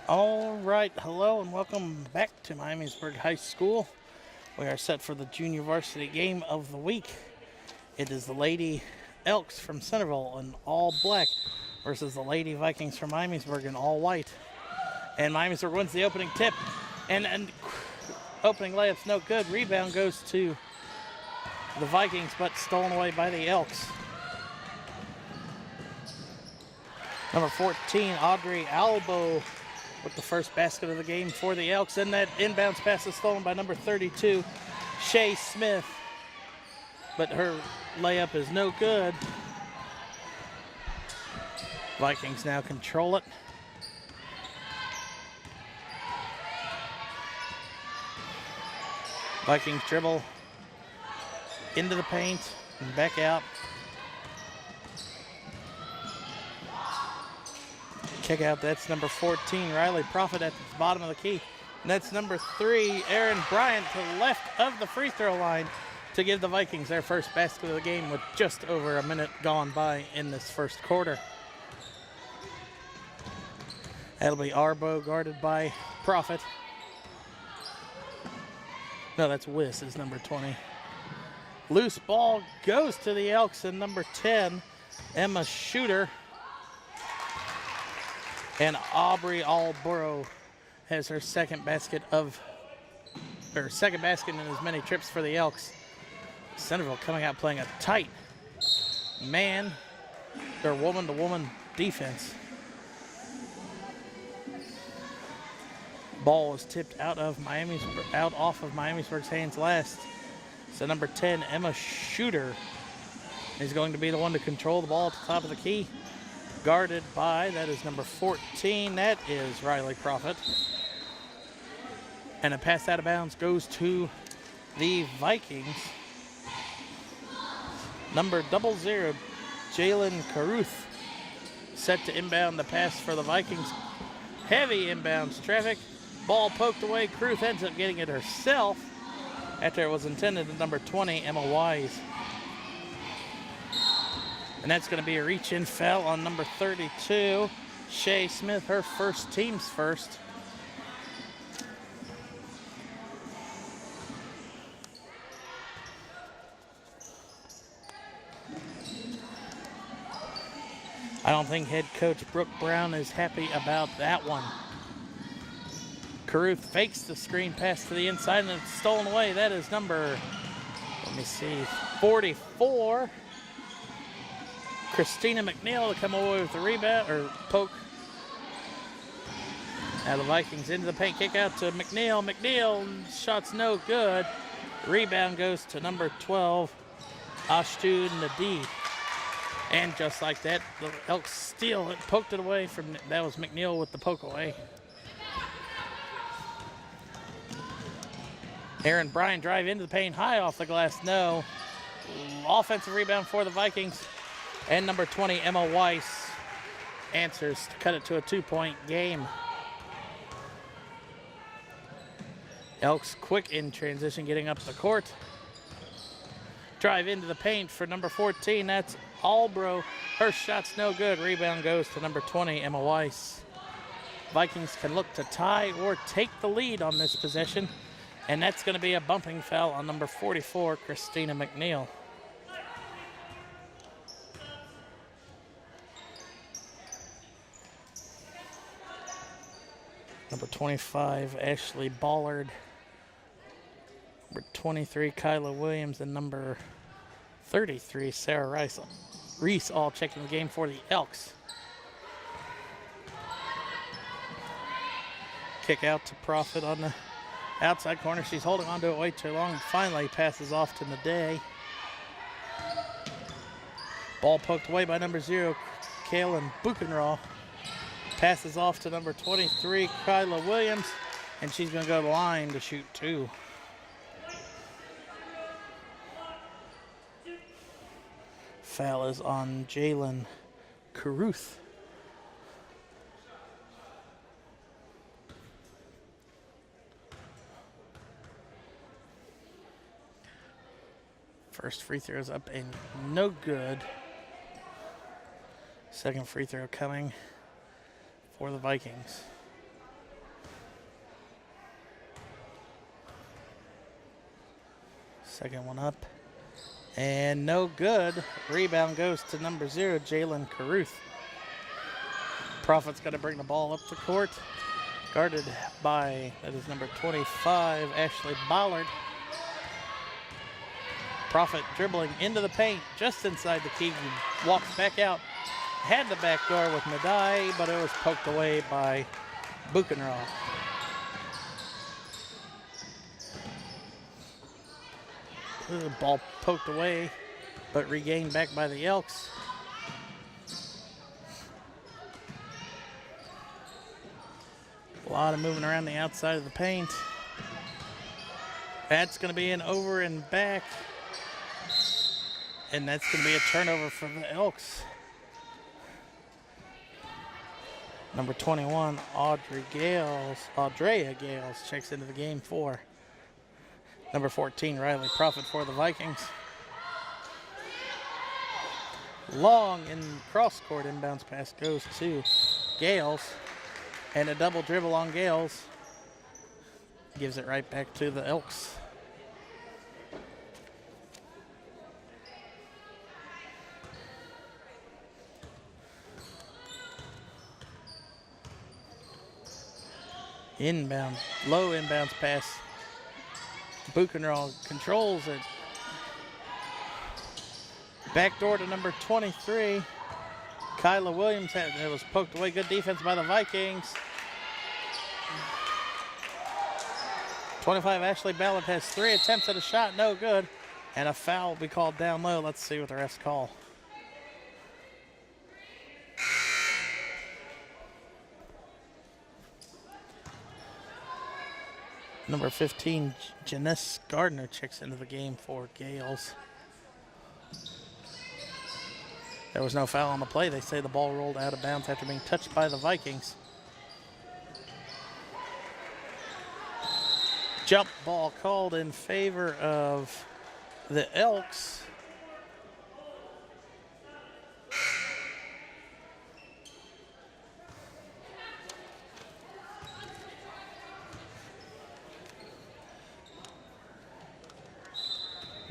All right, hello and welcome back to Miamisburg High School. We are set for the junior varsity game of the week. It is the Lady Elks from Centerville in all black versus the Lady Vikings from Miamisburg in all white. And Miamisburg wins the opening tip. And opening layup's no good. Rebound goes to the Vikings, but stolen away by the Elks. Number 14, Audrey Albo, with the first basket of the game for the Elks. And that inbounds pass is stolen by number 32, Shay Smith. But her layup is no good. Vikings now control it. Vikings dribble into the paint and back out. Kick out, that's number 14, Riley Prophet at the bottom of the key. And that's number 3, Aaron Bryant to the left of the free throw line to give the Vikings their first basket of the game with just over a minute gone by in this first quarter. That'll be Arbo guarded by Prophet. No, that's Wiss is number 20. Loose ball goes to the Elks and number 10, Emma Shooter. And Aubrey Alborough has her second basket in as many trips for the Elks. Centerville coming out playing a tight man or woman-to-woman defense. Ball was tipped out off of Miamisburg's hands last. So number 10, Emma Shooter, is going to be the one to control the ball at the top of the key. Guarded by, that is number 14, that is Riley Prophet. And a pass out of bounds goes to the Vikings. Number 00, Jalen Caruth, set to inbound the pass for the Vikings. Heavy inbounds traffic. Ball poked away. Caruth ends up getting it herself after it was intended to number 20, Emma Wise. And that's going to be a reach-in foul on number 32, Shay Smith, her first, team's first. I don't think head coach Brooke Brown is happy about that one. Caruth fakes the screen pass to the inside and it's stolen away. That is number, 44. Christina McNeil to come away with the rebound, or poke. Now the Vikings into the paint, kick out to McNeil. McNeil, shot's no good. Rebound goes to number 12, Ashtu Nadi. And just like that, the Elks steal it, poked it away from, that was McNeil with the poke away. Aaron Bryan drive into the paint, high off the glass, no. Offensive rebound for the Vikings. And number 20, Emma Weiss, answers to cut it to a 2-point game. Elks quick in transition, getting up the court. Drive into the paint for number 14, that's Albro. Her shot's no good. Rebound goes to number 20, Emma Weiss. Vikings can look to tie or take the lead on this possession. And that's going to be a bumping foul on number 44, Christina McNeil. Number 25, Ashley Ballard. Number 23, Kyla Williams. And number 33, Sarah Reese, all checking the game for the Elks. Kick out to Prophet on the outside corner. She's holding on to it way too long. Finally passes off to Naday. Ball poked away by number 0, Kaylin Buchenraw. Passes off to number 23, Kyla Williams, and she's going to go to the line to shoot 2. Foul is on Jalen Caruth. First free throw is up and no good. Second free throw coming for the Vikings. Second one up. And no good. Rebound goes to number 0, Jalen Caruth. Profit's got to bring the ball up the court. Guarded by, that is number 25, Ashley Ballard. Profit dribbling into the paint, just inside the key. Walks back out. Had the back door with Madai, but it was poked away by Buchenroth. The ball poked away, but regained back by the Elks. A lot of moving around the outside of the paint. That's going to be an over and back. And that's going to be a turnover for the Elks. Number 21, Audrey Gales checks into the game for number 14, Riley Profit for the Vikings. Long in cross court inbounds pass goes to Gales. And a double dribble on Gales. Gives it right back to the Elks. Inbound, low inbounds pass. Buchenroth controls it. Backdoor to number 23. Kyla Williams, it was poked away. Good defense by the Vikings. 25, Ashley Ballard has 3 attempts at a shot, no good. And a foul will be called down low. Let's see what the refs call. Number 15, Janice Gardner checks into the game for Gales. There was no foul on the play. They say the ball rolled out of bounds after being touched by the Vikings. Jump ball called in favor of the Elks.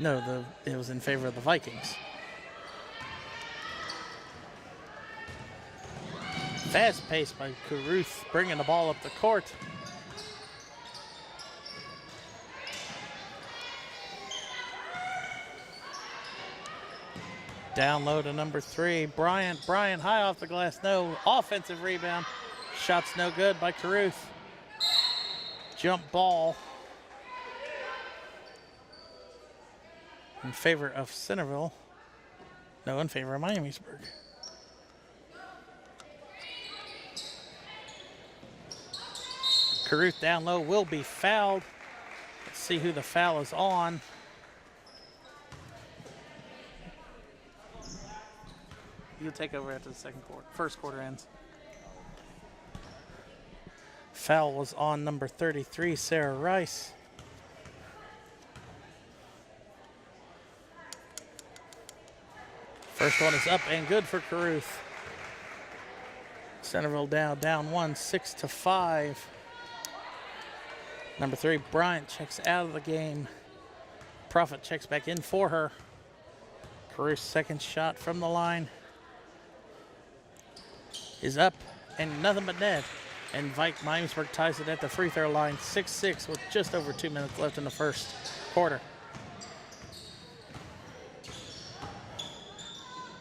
No, it was in favor of the Vikings. Fast pace by Caruth, bringing the ball up the court. Down low to number 3, Bryant. Bryant high off the glass, no. Offensive rebound. Shot's no good by Caruth. Jump ball in favor of Centerville. No, in favor of Miamisburg. Caruth down low will be fouled. Let's see who the foul is on. You'll take over after the first quarter ends. Foul was on number 33, Sarah Rice. First one is up and good for Caruth. Centerville down 1, 6-5. Number 3, Bryant checks out of the game. Profit checks back in for her. Caruth's second shot from the line is up and nothing but net. And Miamisburg ties it at the free throw line, 6-6 with just over 2 minutes left in the first quarter.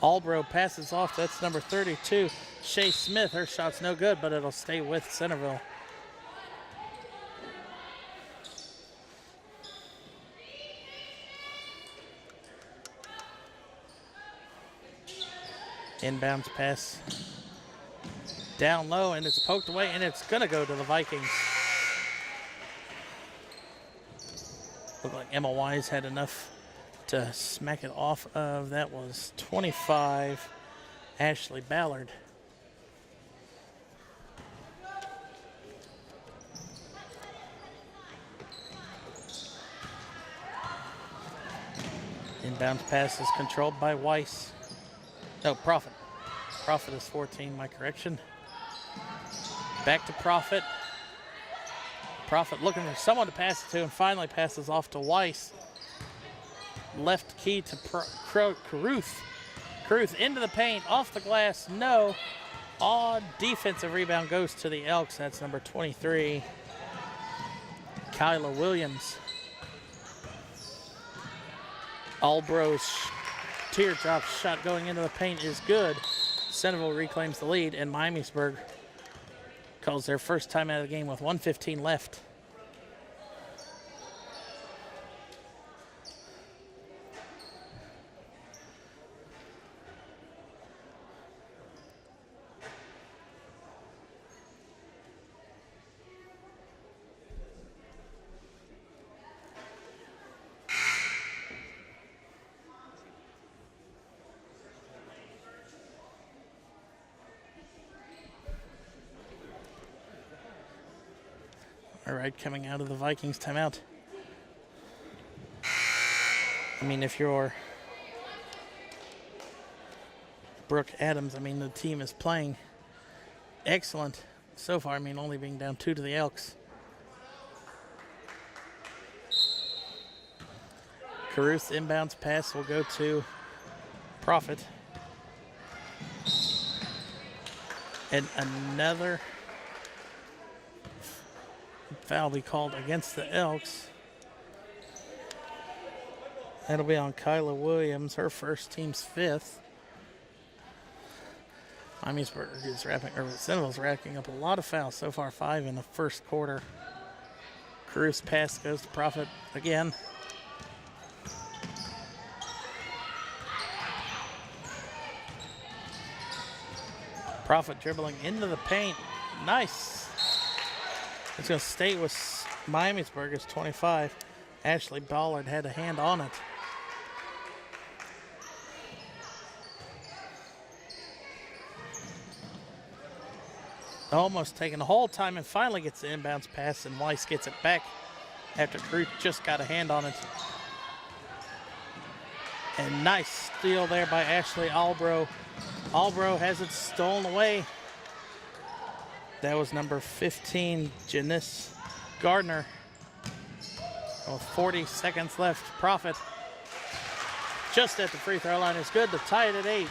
Albro passes off. That's number 32, Shay Smith. Her shot's no good, but it'll stay with Centerville. Inbounds pass down low, and it's poked away, and it's going to go to the Vikings. Looked like Emma Wise had enough to smack it off of. That was 25, Ashley Ballard. Inbounds pass is controlled by Weiss. No, Profit. Profit is 14, my correction. Back to Profit. Profit looking for someone to pass it to and finally passes off to Weiss. left key to Caruth. Caruth into the paint, off the glass, no. Odd defensive rebound goes to the Elks. That's number 23, Kyla Williams. Albro's teardrop shot going into the paint is good. Centerville reclaims the lead, and Miamisburg calls their first time out of the game with 1:15 left. All right, coming out of the Vikings timeout. I mean, if you're Brooke Adams, I mean, the team is playing excellent so far. I mean, only being down 2 to the Elks. Caruth's inbounds pass will go to Profit. And another foul be called against the Elks. That'll be on Kyla Williams, her first, team's 5th. Miamisburg is Centerville's racking up a lot of fouls so far, 5 in the first quarter. Caruth's pass goes to Profit again. Profit dribbling into the paint. Nice. It's going to stay with Miamisburg. It's 25. Ashley Ballard had a hand on it. Almost taking the whole time and finally gets the inbounds pass, and Weiss gets it back after Caruth just got a hand on it. And nice steal there by Ashley Albro. Albro has it stolen away. That was number 15, Janice Gardner. 40 seconds left. Profit just at the free throw line is good to tie it at 8.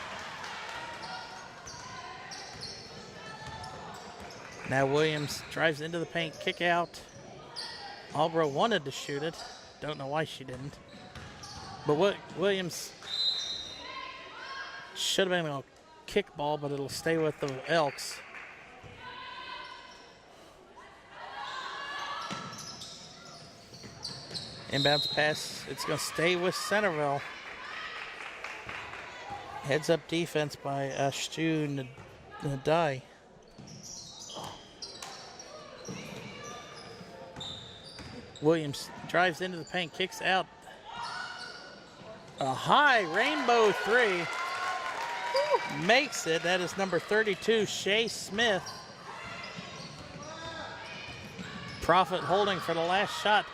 Now Williams drives into the paint, kick out. Albro wanted to shoot it. Don't know why she didn't. But Williams should have been a kick ball, but it'll stay with the Elks. Inbounds pass, it's going to stay with Centerville. Heads up defense by Ashtu Nadai. Williams drives into the paint, kicks out. A high rainbow 3. Makes it. That is number 32, Shay Smith. Profit holding for the last shot.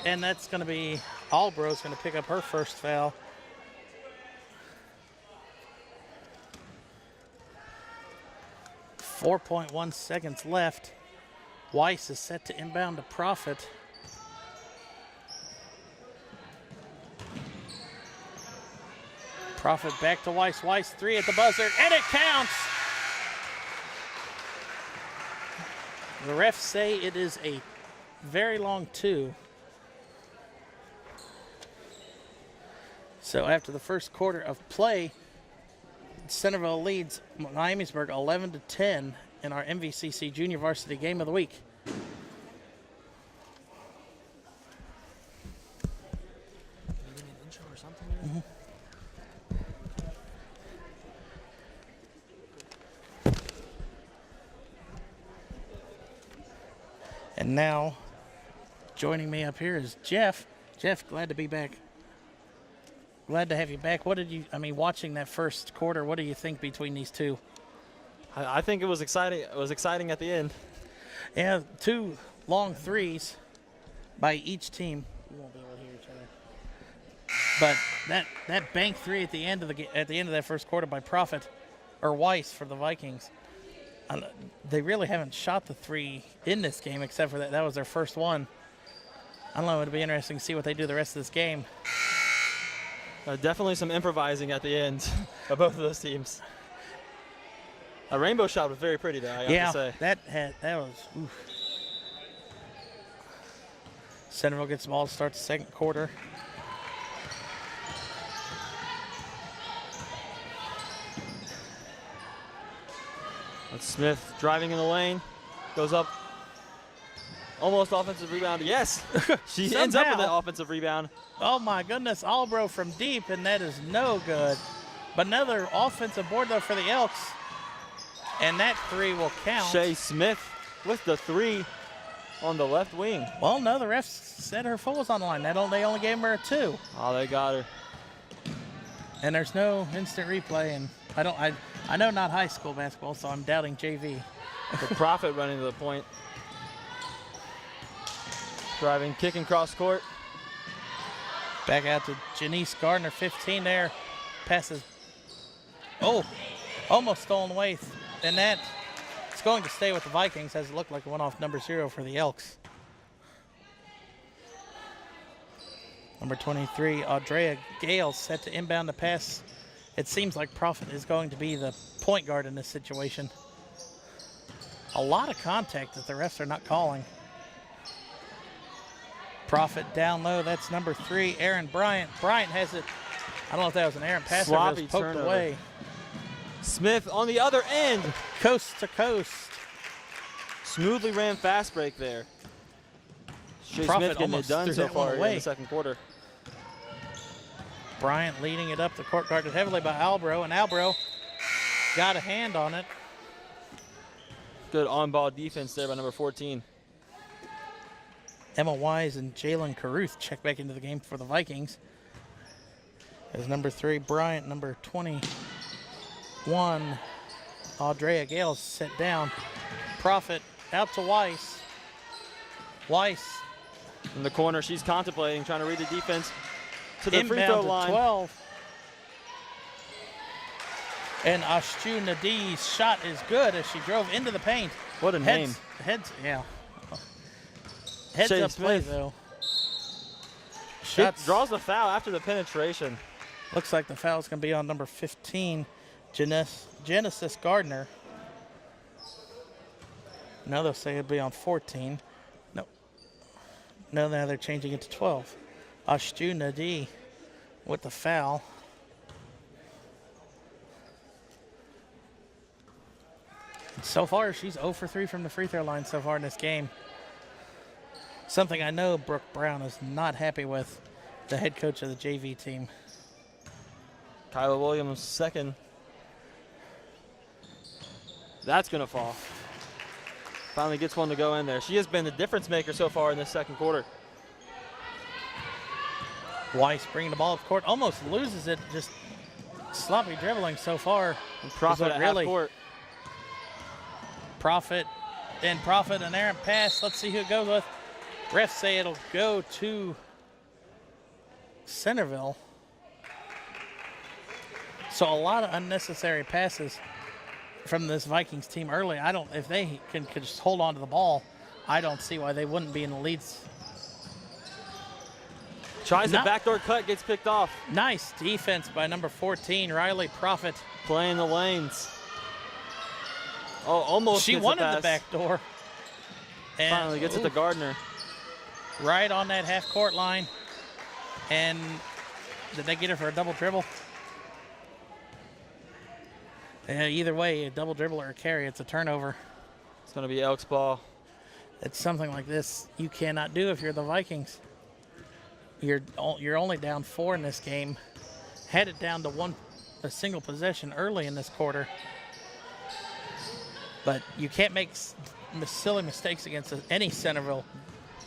And that's going to be Albro's going to pick up her first foul. .1 seconds left. Weiss is set to inbound to Profit. Profit back to Weiss. Weiss 3 at the buzzer, and it counts. The refs say it is a very long 2. So after the first quarter of play, Centerville leads Miamisburg 11-10 in our MVCC Junior Varsity Game of the Week. Mm-hmm. And now, joining me up here is Jeff. Jeff, glad to be back. Glad to have you back. What did you, watching that first quarter, what do you think between these two? I think it was exciting. It was exciting at the end. Yeah, 2 long threes by each team. You won't be able to hear each other. But that bank 3 at the end of that first quarter by Profit or Weiss for the Vikings. They really haven't shot the 3 in this game except for that was their first one. I don't know. It'll be interesting to see what they do the rest of this game. Definitely some improvising at the end of both of those teams. A rainbow shot was very pretty, though, I have to say. that was. Oof. Centerville gets the ball to start the second quarter. That's Smith driving in the lane, goes up, almost offensive rebound. Yes, she ends up with an offensive rebound. Oh my goodness, Albro from deep, and that is no good. But another offensive board though for the Elks, and that three will count. Shay Smith with the three on the left wing. Well, no, the refs said her foot was on the line. They only gave her a 2. Oh, they got her. And there's no instant replay, and I know not high school basketball, so I'm doubting JV. The Prophet running to the point. Driving, kicking cross court. Back out to Janice Gardner, 15 there. Passes. Oh, almost stolen away. And that it's going to stay with the Vikings as it looked like it went off number 0 for the Elks. Number 23, Audrea Gale set to inbound the pass. It seems like Prophet is going to be the point guard in this situation. A lot of contact that the refs are not calling. Prophet down low, that's number 3, Aaron Bryant. Bryant has it, I don't know if that was an errant pass or it was poked turnover. away. Smith on the other end. Coast to coast. Smoothly ran fast break there. Shay Prophet Smith getting it almost done threw so that one far in away. the second quarter. Bryant leading it up the court, guarded heavily by Albro, and Albro got a hand on it. Good on-ball defense there by number 14. Emma Wise and Jalen Caruth check back into the game for the Vikings. As number 3, Bryant, number 21, Audrea Gale set down. Prophet out to Weiss. Weiss In the corner, she's contemplating, trying to read the defense to the free inbound throw to line. 12. And Ashtu Nadi's shot is good as she drove into the paint. What a name. Heads Shay up play Smith. though. Shots. Draws the foul after the penetration. Looks like the foul is going to be on number 15, Genesis Gardner. No, they'll say it'll be on 14. No, now they're changing it to 12. Ashtu Nadi with the foul. So far, she's 0 for 3 from the free throw line so far in this game. Something I know Brooke Brown is not happy with, the head coach of the JV team. Kyla Williams second. That's going to fall. Finally gets one to go in there. She has been the difference maker so far in this second quarter. Weiss bringing the ball up court, almost loses it, just sloppy dribbling so far. And Prophet at half court. Prophet, an errant pass. Let's see who it goes with. Refs say it'll go to Centerville. So a lot of unnecessary passes from this Vikings team early. If they can just hold on to the ball, I don't see why they wouldn't be in the leads. Tries the backdoor cut, gets picked off. Nice defense by number 14, Riley Prophet. Playing the lanes. Oh, almost She wanted the back door. And finally gets it to Gardner. Right on that half-court line. And did they get her for a double dribble? Either way, a double dribble or a carry, it's a turnover. It's going to be Elks ball. It's something like this you cannot do if you're the Vikings. You're only down 4 in this game. Had it down to a single possession early in this quarter. But you can't make silly mistakes against any Centerville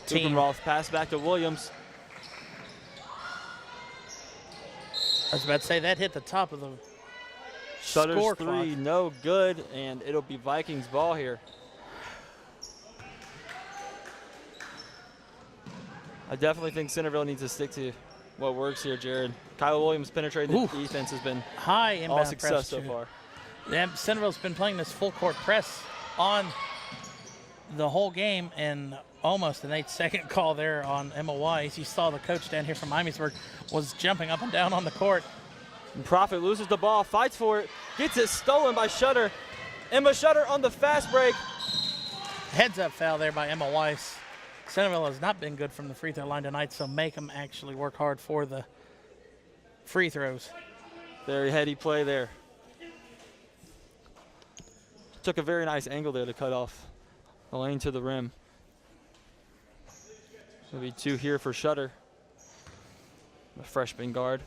team. Roth pass back to Williams. I was about to say that hit the top of the Shutters score 3, clock. no good, and it'll be Vikings ball here. I definitely think Centerville needs to stick to what works here, Jared. Kyle Williams penetrating the defense has been high inbound all success press so far. Centerville's been playing this full court press on the whole game, and almost an 8-second call there on Emma Weiss. You saw the coach down here from Miamisburg was jumping up and down on the court. And Profit loses the ball, fights for it, gets it stolen by Shutter. Emma Shutter on the fast break. Heads-up foul there by Emma Weiss. Centerville has not been good from the free throw line tonight, so make them actually work hard for the free throws. Very heady play there. Took a very nice angle there to cut off the lane to the rim. There'll be 2 here for Shutter, the freshman guard.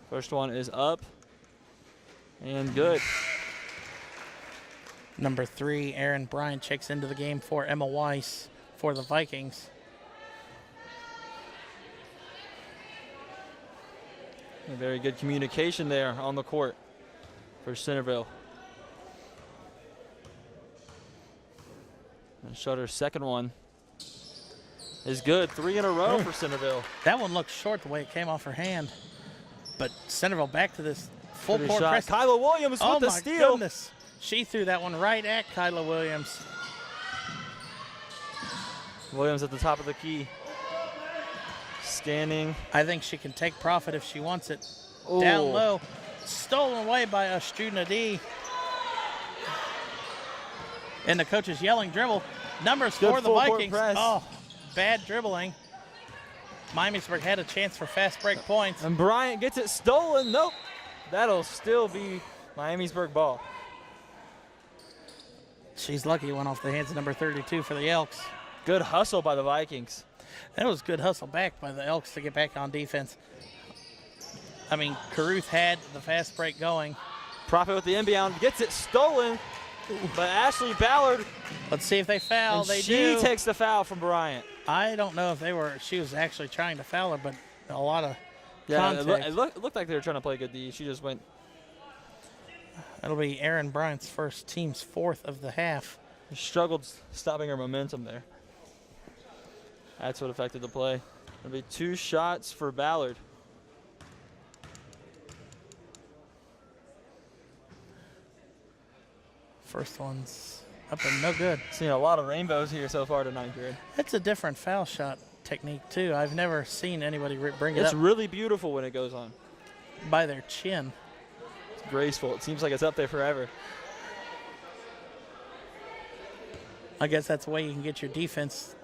First one is up and good. Number 3, Aaron Bryant checks into the game for Emma Weiss for the Vikings. Very good communication there on the court for Centerville. And Shutter's second one is good. 3 in a row for Centerville. That one looked short the way it came off her hand. But Centerville back to this full court shot. press. Kyla Williams with the steal. Oh my goodness. She threw that one right at Kyla Williams. Williams at the top of the key. Scanning. I think she can take Profit if she wants it. Ooh. Down low. Stolen away by a student D. And the coach is yelling dribble. Numbers Good for the full court Vikings. press. Oh, bad dribbling. Miamisburg had a chance for fast break points. And Bryant gets it stolen. Nope. That'll still be Miamisburg ball. She's lucky it went off the hands of number 32 for the Elks. Good hustle by the Vikings. That was good hustle back by the Elks to get back on defense. I mean, Caruth had the fast break going. Profit with the inbound, gets it stolen, but Ashley Ballard. Let's see if they foul. And They she do. takes the foul from Bryant. I don't know if she was actually trying to foul her, but a lot of contact. It looked like they were trying to play good D. She just went. It'll be Aaron Bryant's first, team's 4th of the half. Struggled stopping her momentum there. That's what affected the play. It'll be 2 shots for Ballard. First one's up and no good. Seen a lot of rainbows here so far tonight, Jared. It's a different foul shot technique, too. I've never seen anybody bring it It's up really beautiful when it goes on. by their chin. It's graceful. It seems like it's up there forever. I guess that's the way you can get your defense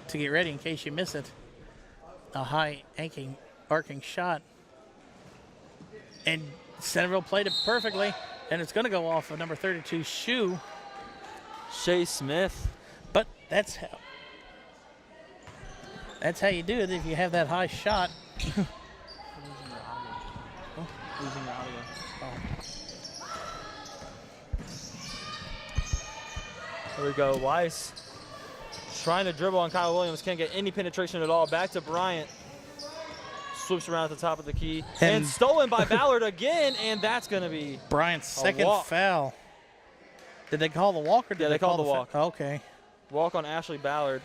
to get ready in case you miss it. A high arcing shot. And Centerville played it perfectly, and it's going to go off of number 32's shoe. Shea Smith. But that's how you do it if you have that high shot. Losing your audio. There we go. Weiss trying to dribble on Kyle Williams. Can't get any penetration at all. Back to Bryant. Swoops around at the top of the key. And stolen by Ballard again, and that's going to be Bryant's second foul. Did they call the walk or did they call the walk? Okay. Walk on Ashley Ballard.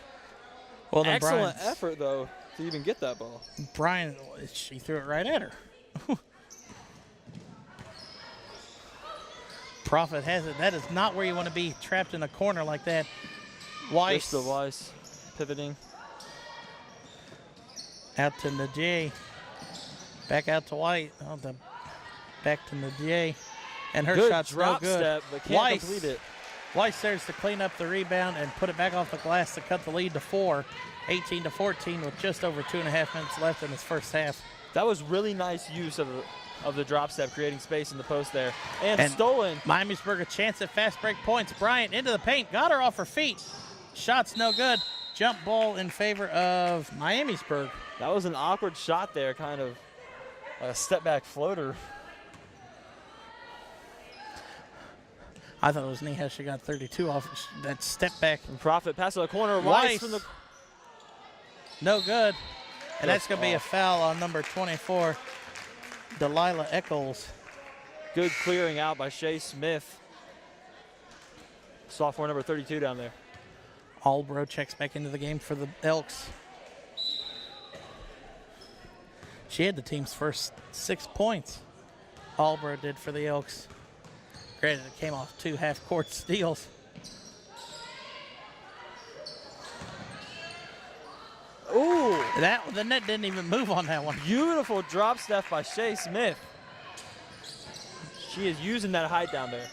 Well, then excellent effort, though, to even get that ball. Bryant, she threw it right at her. Profit has it. That is not where you want to be, trapped in a corner like that. Weiss. Just the Weiss pivoting. Out to Najee. Back out to White. Back to Najee. And her shot's drop no good. Step, but can't complete it. Weiss starts to clean up the rebound and put it back off the glass to cut the lead to 4. 18-14 with just over 2.5 minutes left in this first half. That was really nice use of the drop step, creating space in the post there. And stolen. Miamisburg a chance at fast break points. Bryant into the paint. Got her off her feet. Shot's no good. Jump ball in favor of Miamisburg. That was an awkward shot there, kind of a step back floater. I thought it was neat how she got 32 off that step back. And Profit pass to the corner. Weiss from the. No good. And that's going to be a foul on number 24, Delilah Eccles. Good clearing out by Shea Smith. Sophomore number 32 down there. Albro checks back into the game for the Elks. She had the team's first 6 points. Albro did for the Elks. Granted, it came off 2 half-court steals. Ooh. The net didn't even move on that one. Beautiful drop step by Shea Smith. She is using that height down there.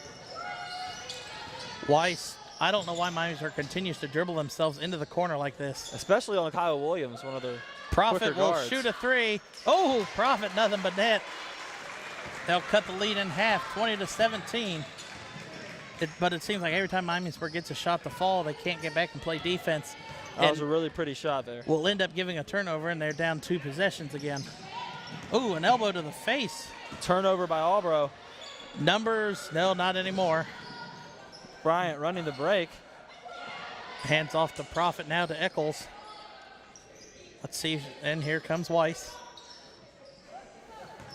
Weiss, I don't know why Miamisburg continues to dribble themselves into the corner like this. Especially on Kyle Williams, one of the Profit will guards. shoot a three. Oh, Profit, nothing but net. They'll cut the lead in half, 20-17. But it seems like every time Miamisburg gets a shot to fall, they can't get back and play defense. That was a really pretty shot there. We'll end up giving a turnover, and they're down 2 possessions again. Ooh, an elbow to the face. Turnover by Albro. Numbers, no, not anymore. Bryant running the break. Hands off to Profit now to Eccles. Let's see, and here comes Weiss.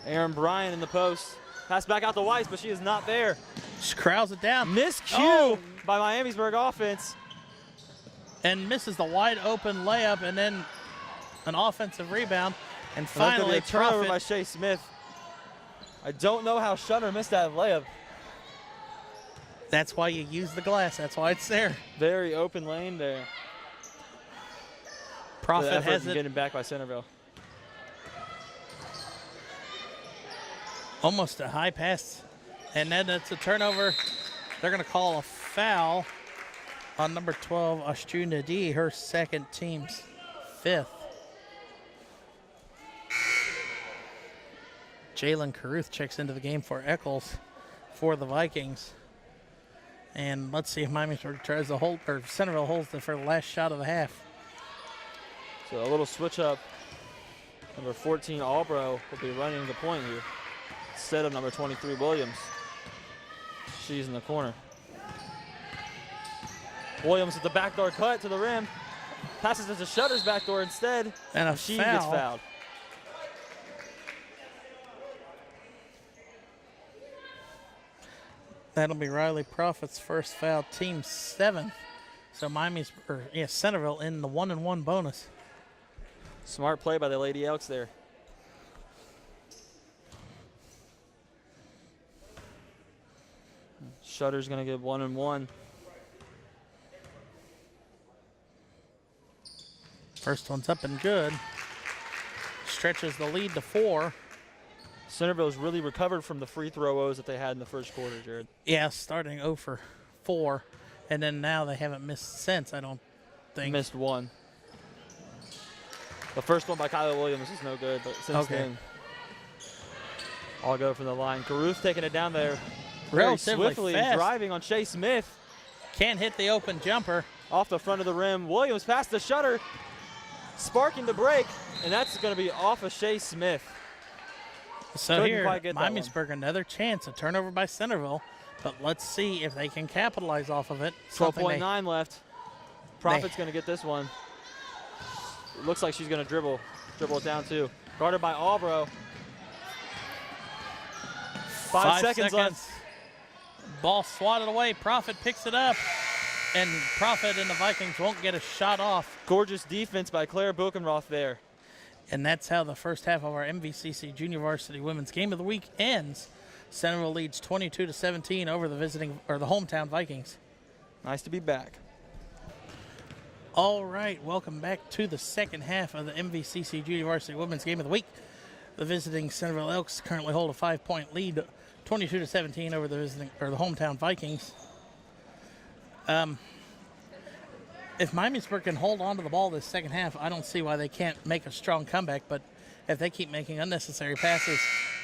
Aaron Bryant in the post. Pass back out to Weiss, but she is not there. She crowds it down. Miscue by Miamisburg offense. And misses the wide open layup, and then an offensive rebound. And finally, a turnover Profit. by Shea Smith. I don't know how Shutter missed that layup. That's why you use the glass. That's why it's there. Very open lane there. Profit has it. Getting back by Centerville. Almost a high pass. And then it's a turnover. They're going to call a foul on number 12, Ashtu Nadi, her second, team's 5th. Jalen Caruth checks into the game for Eccles for the Vikings. And let's see if Miamisburg tries to hold, or Centerville holds it for the last shot of the half. So a little switch up. Number 14, Albro, will be running the point here instead of number 23, Williams. She's in the corner. Williams with the backdoor cut to the rim. Passes it to Shutter's backdoor instead. And she foul. gets fouled. That'll be Riley Profit's first foul, team 7th. So Centerville in the 1-and-1 bonus. Smart play by the Lady Elks there. Shutter's going to get 1-and-1. First one's up and good. Stretches the lead to 4. Centerville's really recovered from the free throw woes that they had in the first quarter, Jared. Yeah, starting 0 for 4. And then now they haven't missed since, I don't think. Missed one. The first one by Kyler Williams is no good, but since then, I'll go from the line. Caruth taking it down there very Relatively swiftly, fast. driving on Shea Smith. Can't hit the open jumper. Off the front of the rim. Williams past the Shutter, sparking the break, and that's going to be off of Shea Smith. So Couldn't here, quite get that Miamisburg, another chance, a turnover by Centerville. But let's see if they can capitalize off of it. 12.9 left. Profit's going to get this one. It looks like she's going to dribble it down too. Guarded by Albro. 5 seconds left. Ball swatted away. Profit picks it up. And Profit and the Vikings won't get a shot off. Gorgeous defense by Claire Buchenroth there. And that's how the first half of our MVCC Junior Varsity Women's Game of the Week ends. Centerville leads 22-17 over the hometown Vikings. Nice to be back. All right, welcome back to the second half of the MVCC Junior Varsity Women's Game of the Week. The visiting Centerville Elks currently hold a 5-point lead, 22-17 over the hometown Vikings. If Miamisburg can hold on to the ball this second half, I don't see why they can't make a strong comeback. But if they keep making unnecessary passes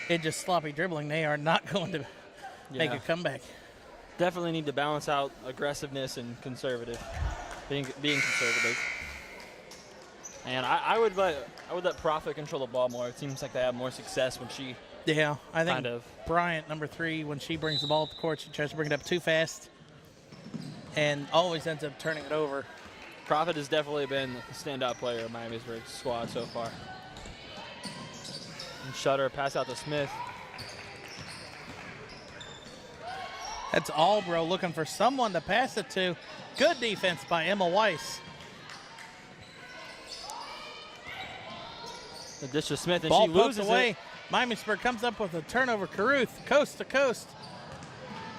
and just sloppy dribbling, they are not going to make a comeback. Definitely need to balance out aggressiveness and being conservative. And I would let Profit control the ball more. It seems like they have more success when she. Yeah, I think Bryant, number 3, when she brings the ball up the court, she tries to bring it up too fast and always ends up turning it over. Profit has definitely been the standout player of Miamisburg's squad so far. And Shutter, pass out to Smith. That's Albro looking for someone to pass it to. Good defense by Emma Weiss. The dish to Smith, and ball she loses away. it. Miamisburg comes up with a turnover. Caruth, coast to coast.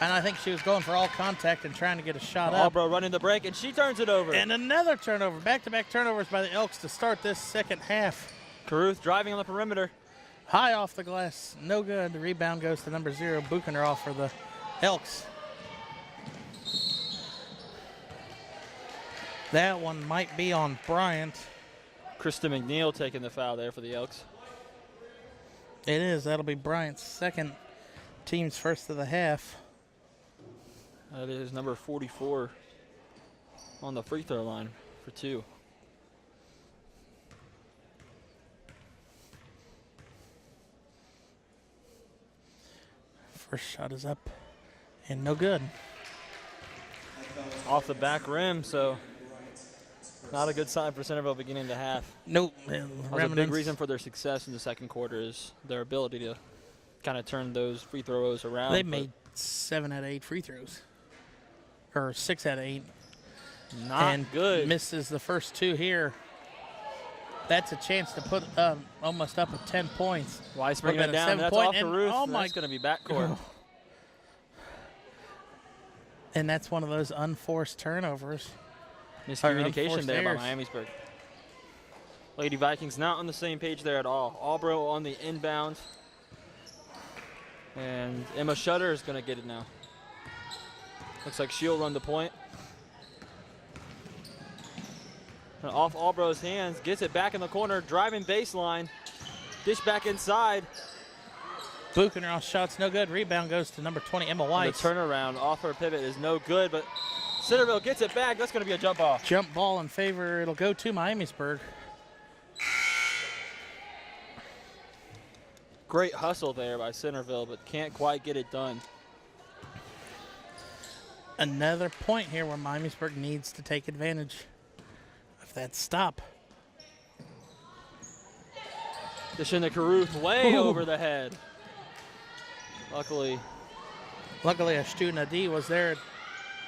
And I think she was going for all contact and trying to get a shot up. Albro running the break, and she turns it over. And another turnover. Back-to-back turnovers by the Elks to start this second half. Caruth driving on the perimeter. High off the glass. No good. The rebound goes to number 0, Buchenroth for the Elks. That one might be on Bryant. Krista McNeil taking the foul there for the Elks. It is. That'll be Bryant's second, team's first of the half. That is number 44 on the free throw line for 2. First shot is up and no good. Off the back rim, so not a good sign for Centerville beginning the half. Nope. That was a big reason for their success in the second quarter is their ability to kind of turn those free throws around. They made 7 out of 8 free throws. Or 6 out of 8. Not and good. Misses the first 2 here. That's a chance to put almost up at 10 points. Weiss bringing it down. That's off Caruth. Oh that's going to be backcourt. And that's one of those unforced turnovers. Miscommunication there by Miamisburg. Lady Vikings not on the same page there at all. Albro on the inbound. And Emma Shutter is going to get it now. Looks like she'll run the point. And off Albro's hands, gets it back in the corner, driving baseline. Dish back inside. Buchenroth shot's no good. Rebound goes to number 20, Emma Weiss. The turnaround off her pivot is no good, but Centerville gets it back. That's going to be a jump ball. Jump ball in favor. It'll go to Miamisburg. Great hustle there by Centerville, but can't quite get it done. Another point here where Miamisburg needs to take advantage of that stop. Dish into Caruth way over the head. Luckily, Astuna D was there,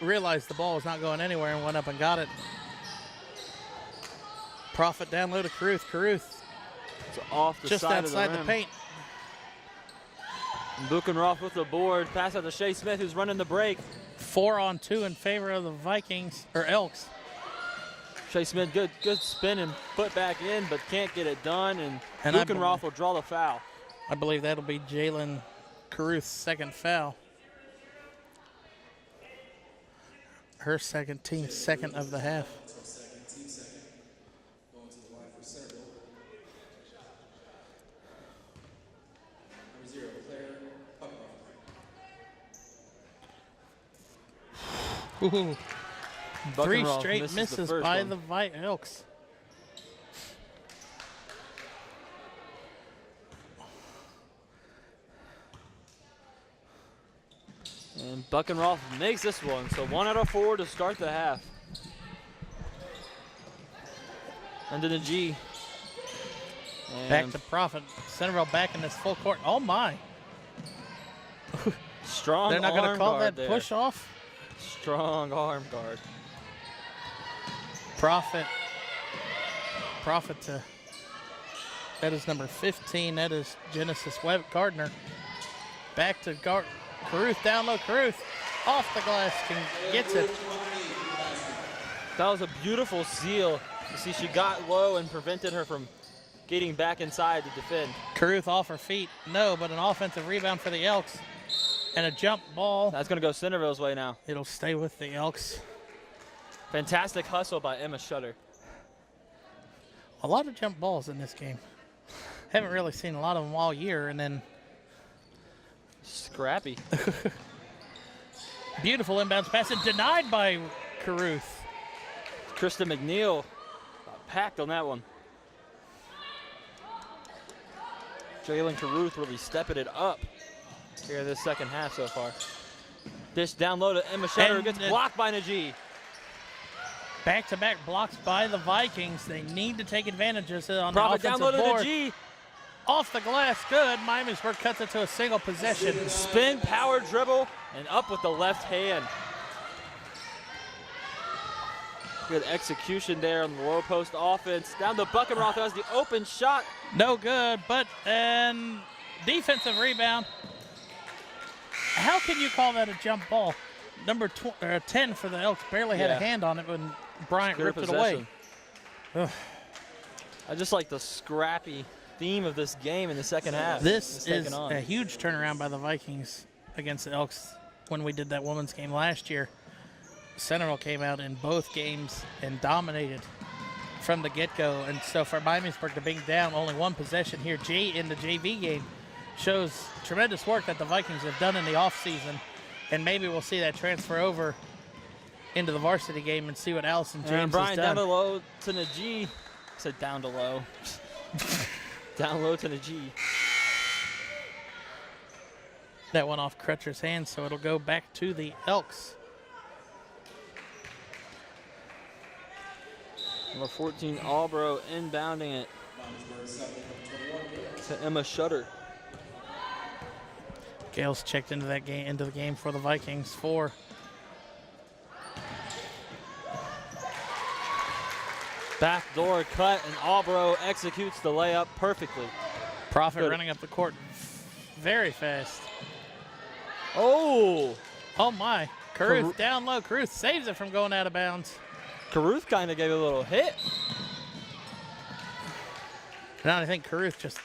realized the ball was not going anywhere and went up and got it. Profit down low to Caruth. Caruth it's off the just side outside of the the paint. And Buchenroth with the board. Pass out to Shea Smith, who's running the break. 4-on-2 in favor of the Vikings, or Elks. Shea Smith, good spin and put back in, but can't get it done. And Buchenroth will draw the foul. I believe that'll be Jalen Caruth's second foul. Her second, team's second of the half. Ooh. 3 straight misses by the Elks. And Buchenroth makes this one, so 1 out of 4 to start the half. Under the G. And back to Profit. Centerville back in this full court. Oh my. Strong They're not going to call that there. push off? Strong arm guard. Profit to, that is number 15. That is Genesis Webb Gardner. Back to Caruth, down low. Caruth off the glass, gets it. That was a beautiful seal. You see, she got low and prevented her from getting back inside to defend. Caruth off her feet. No, but an offensive rebound for the Elks. And a jump ball. That's going to go Centerville's way now. It'll stay with the Elks. Fantastic hustle by Emma Shutter. A lot of jump balls in this game. Haven't really seen a lot of them all year, and then scrappy. Beautiful inbounds pass and denied by Caruth. Krista McNeil packed on that one. Jalen Caruth really stepping it up here in this second half so far. Dish down low to Emma Shutter, gets blocked by Najee. Back-to-back blocks by the Vikings. They need to take advantages on Profit the offensive down low board. to Najee. Off the glass, good. Miamisburg cuts it to a single possession. Spin, power dribble, and up with the left hand. Good execution there on the low post offense. Down to Buchenroth has the open shot. No good, but defensive rebound. How can you call that a jump ball? Number 10 for the Elks barely had a hand on it when Bryant ripped it away. Ugh. I just like the scrappy theme of this game in the second half. This is a huge turnaround by the Vikings against the Elks when we did that women's game last year. Centerville came out in both games and dominated from the get-go. And so for Miamisburg to be down only one possession here in the JV game shows tremendous work that the Vikings have done in the offseason. And maybe we'll see that transfer over into the varsity game and see what Allison James and Brian has done. Down to low to Najee. I said down to low. Down low to Najee. That went off Crutcher's hands, so it'll go back to the Elks. Number 14, Albro inbounding it to Emma Shutter. Gales checked into the game for the Vikings. Backdoor cut, and Albro executes the layup perfectly. Profit running up the court very fast. Oh my. Caruth down low. Caruth saves it from going out of bounds. Caruth kind of gave it a little hit. Now I think Caruth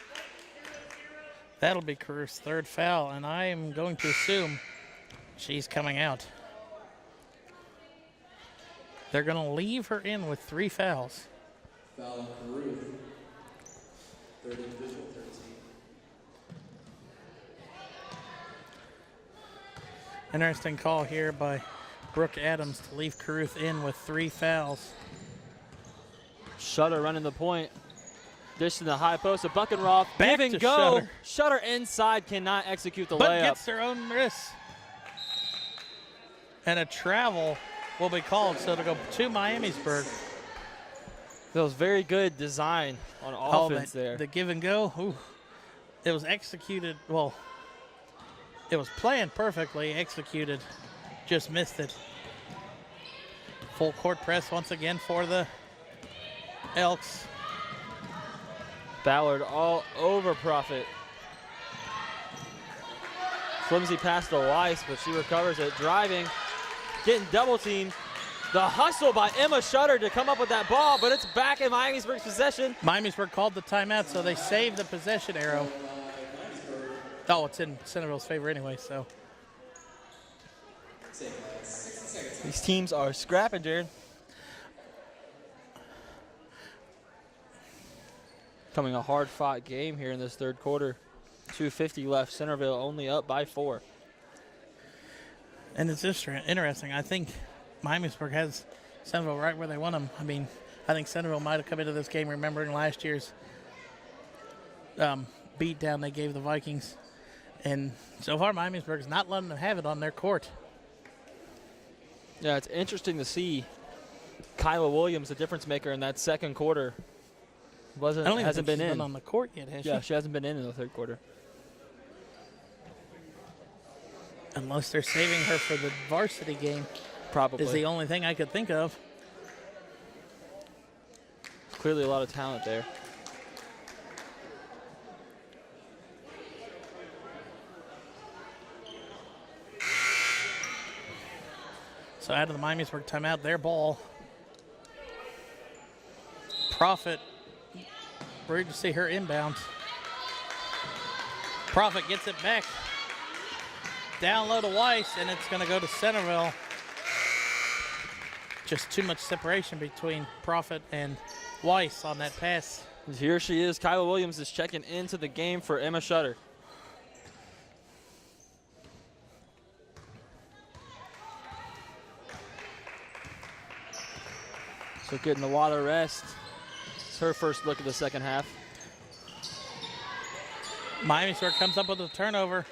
that'll be Caruth's third foul, and I am going to assume she's coming out. They're going to leave her in with 3 fouls. Foul on Caruth. Third individual, 13. Interesting call here by Brooke Adams to leave Caruth in with 3 fouls. Shutter running the point. Dish in the high post of Buckenroth. Back Give and to go. Shutter. Shutter inside, cannot execute the but layup. Gets their own wrist. And a travel will be called, so it'll go to Miamisburg. That was very good design on offense there. The give and go. Ooh, it was executed. Well, it was planned perfectly, executed, just missed it. Full court press once again for the Elks. Ballard all over Profit. Flimsy pass to Weiss, but she recovers it. Driving, getting double teamed. The hustle by Emma Shutter to come up with that ball, but it's back in Miamisburg's possession. Miamisburg called the timeout, so they saved the possession arrow. Oh, it's in Centerville's favor anyway, so. These teams are scrapping, Jared. Coming a hard-fought game here in this third quarter. 2:50 left. Centerville only up by 4. And it's interesting. I think Miamisburg has Centerville right where they want them. I mean, I think Centerville might have come into this game remembering last year's beat down they gave the Vikings. And so far, Miamisburg is not letting them have it on their court. Yeah, it's interesting to see Kyla Williams, the difference maker in that second quarter. Hasn't been on the court yet, has she? Yeah, she hasn't been in the third quarter. Unless they're saving her for the varsity game. Probably. Is the only thing I could think of. Clearly a lot of talent there. So out of the Miamisburg timeout, their ball. Profit. We're to see her inbound. Profit gets it back. Down low to Weiss, and it's going to go to Centerville. Just too much separation between Profit and Weiss on that pass. Here she is. Kyla Williams is checking into the game for Emma Shutter. So getting a lot of rest. It's her first look at the second half. Miamisburg comes up with a turnover.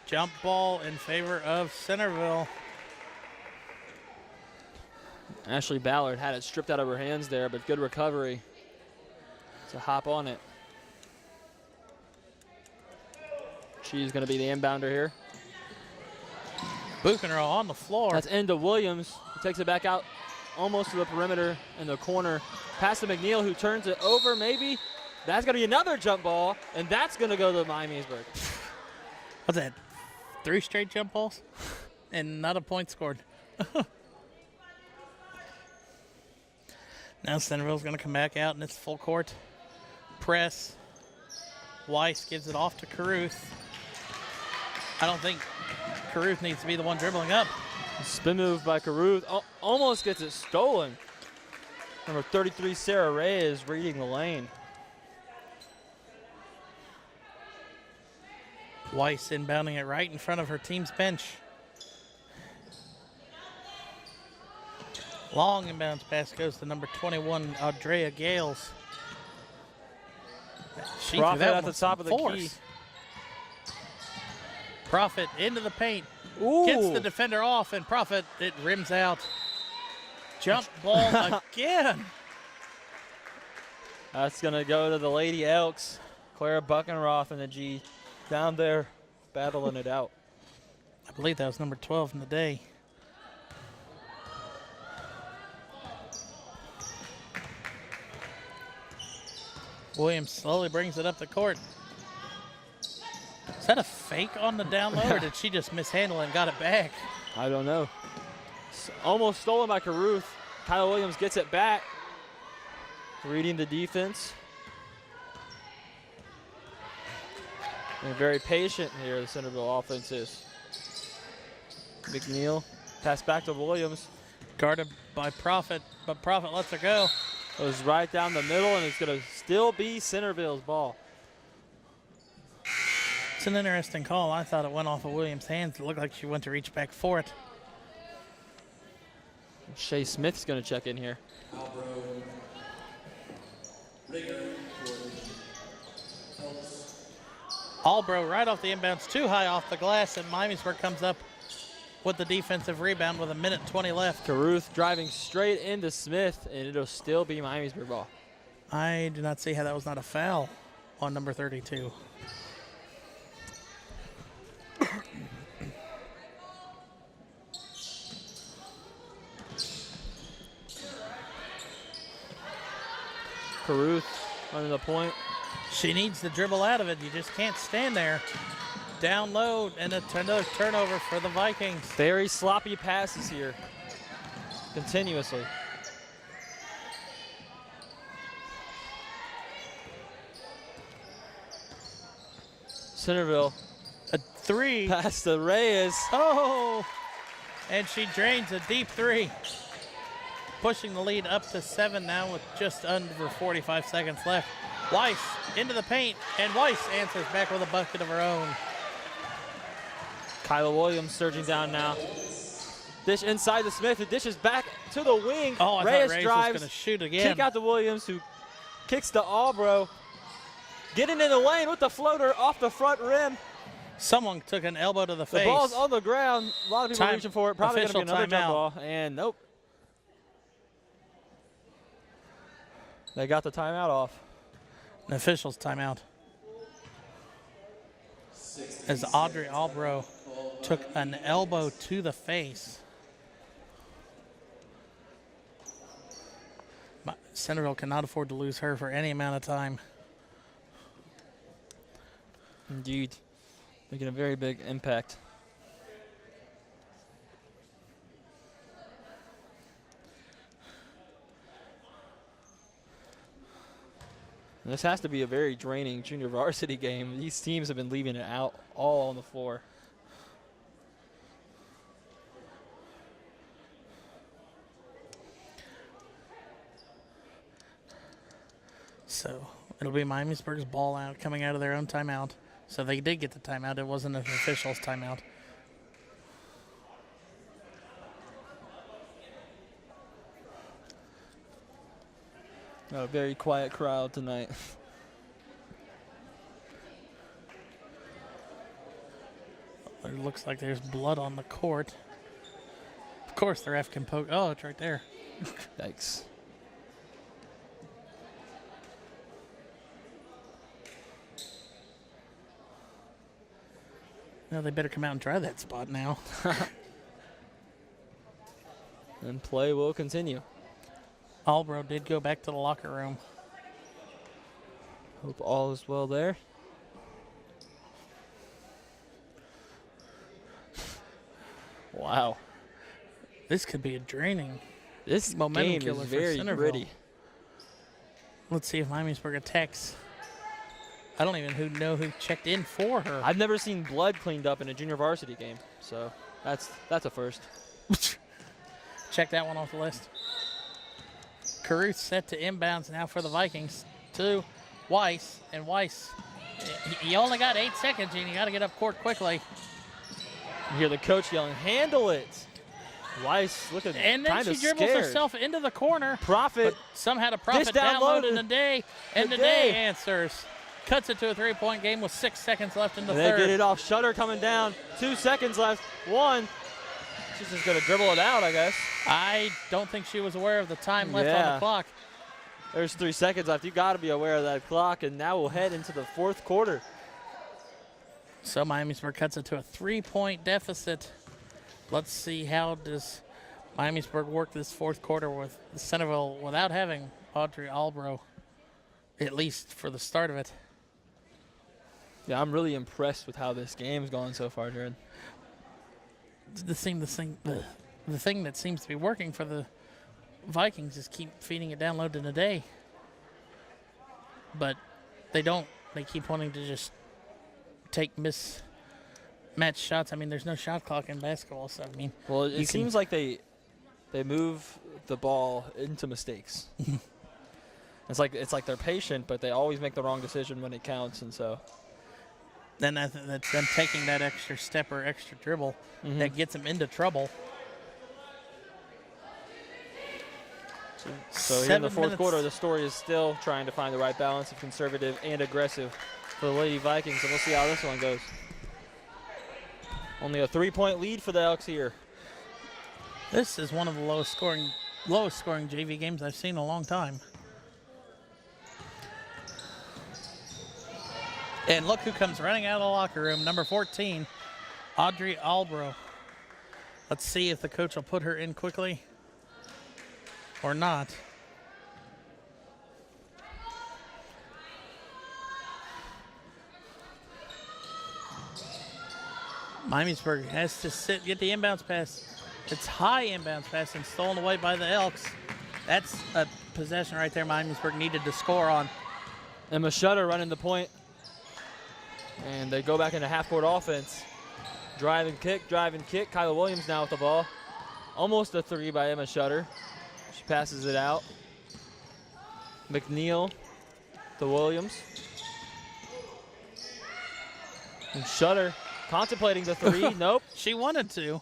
Jump ball in favor of Centerville. Ashley Ballard had it stripped out of her hands there, but good recovery to hop on it. She's going to be the inbounder here. Buchenroth on the floor. That's into Williams, who takes it back out almost to the perimeter in the corner. Pass to McNeil, who turns it over maybe. That's going to be another jump ball, and that's going to go to Miamisburg. What's that? 3 straight jump balls and not a point scored. Now Centerville's going to come back out and it's full court press. Weiss gives it off to Caruth. I don't think Caruth needs to be the one dribbling up. Spin move by Caruth. Almost gets it stolen. Number 33, Sarah Ray, is reading the lane. Weiss inbounding it right in front of her team's bench. Long inbounds pass goes to number 21, Audrea Gales. She threw Profit that at one the top of with the force. key. Profit into the paint. Ooh. Gets the defender off, and Profit, it rims out. Jump ball again. That's going to go to the Lady Elks. Clara Buckenroth and the G down there battling it out. I believe that was number 12 in the day. Williams slowly brings it up the court. Is that a fake on the down low, or did she just mishandle it and got it back? I don't know. Almost stolen by Caruth. Kyle Williams gets it back. Reading the defense. They're very patient here, the Centerville offense is. McNeil, pass back to Williams. Guarded by Profit, but Profit lets her go. Goes right down the middle, and it's going to still be Centerville's ball. It's an interesting call. I thought it went off of Williams' hands. It looked like she went to reach back for it. Shea Smith's going to check in here. Albro right off the inbounds, too high off the glass, and Miamisburg comes up with the defensive rebound with 1:20 left. Caruth driving straight into Smith, and it'll still be Miamisburg ball. I do not see how that was not a foul on number 32. Caruth running the point. She needs to dribble out of it. You just can't stand there. Down low, and another turnover for the Vikings. Very sloppy passes here, continuously. Centerville. A 3. Pass to Reyes. Oh! And she drains a deep 3. Pushing the lead up to 7 now with just under 45 seconds left. Weiss into the paint, and Weiss answers back with a bucket of her own. Kyla Williams surging down now. Dish inside to Smith, who dishes back to the wing. Oh, I Reyes thought Reyes drives, was going to shoot again. kick out to Williams, who kicks to Albro. Getting in the lane with the floater off the front rim. Someone took an elbow to the face. The ball's on the ground. A lot of people Time- reaching for it. Probably going to be official another jump timeout. ball. And nope. They got the timeout off. An official's timeout. As Audrey Albro took an elbow to the face. Centerville cannot afford to lose her for any amount of time. Indeed. Making a very big impact. And this has to be a very draining junior varsity game. These teams have been leaving it out all on the floor. So it'll be Miamisburg's ball out coming out of their own timeout. So they did get the timeout. It wasn't an official's timeout. A very quiet crowd tonight. It looks like there's blood on the court. Of course, the ref can poke. Oh, it's right there. Yikes. No, they better come out and try that spot now. And play will continue. Albro did go back to the locker room. Hope all is well there. Wow. This could be a draining. This Momentum game killer is for very Centerville. gritty. Let's see if Miamisburg attacks. I don't even know who checked in for her. I've never seen blood cleaned up in a junior varsity game, so that's a first. Check that one off the list. Caruth set to inbounds now for the Vikings to Weiss. And Weiss, you only got 8 seconds, and you got to get up court quickly. You hear the coach yelling, handle it. Weiss looking And then kind she of dribbles scared. herself into the corner. Profit. But somehow the Profit Dish downloaded. downloaded Day, and The the Day Day answers. Cuts it to a 3-point game with 6 seconds left in the And third. they get it off. Shutter coming down. 2 seconds left. 1. She's just going to dribble it out, I guess. I don't think she was aware of the time left on Yeah. the clock. There's 3 seconds left. You got to be aware of that clock, and now we'll head into the 4th quarter. So Miamisburg cuts it to a 3-point deficit. Let's see how does Miamisburg work this 4th quarter with Centerville without having Audrey Albro, at least for the start of it. Yeah, I'm really impressed with how this game's gone so far, Jared. The thing that seems to be working for the Vikings is keep feeding it down low to the Day. But they don't. They keep wanting to just take mismatched shots. I mean, there's no shot clock in basketball, so I mean. Well, you it seems like they move the ball into mistakes. It's like they're patient, but they always make the wrong decision when it counts, and so. Then that's them taking that extra step or extra dribble that gets them into trouble. So here in the 4th quarter, the story is still trying to find the right balance of conservative and aggressive for the Lady Vikings, and we'll see how this one goes. Only a 3-point lead for the Elks here. This is one of the lowest scoring JV games I've seen in a long time. And look who comes running out of the locker room, number 14, Audrey Albro. Let's see if the coach will put her in quickly or not. Miamisburg has to get the inbounds pass. It's high inbounds pass and stolen away by the Elks. That's a possession right there Miamisburg needed to score on. Emma Shutter running the point. And they go back into half-court offense. Drive and kick. Kyla Williams now with the ball. Almost a 3 by Emma Shutter. She passes it out. McNeil to Williams. And Shutter contemplating the 3. Nope. She wanted to.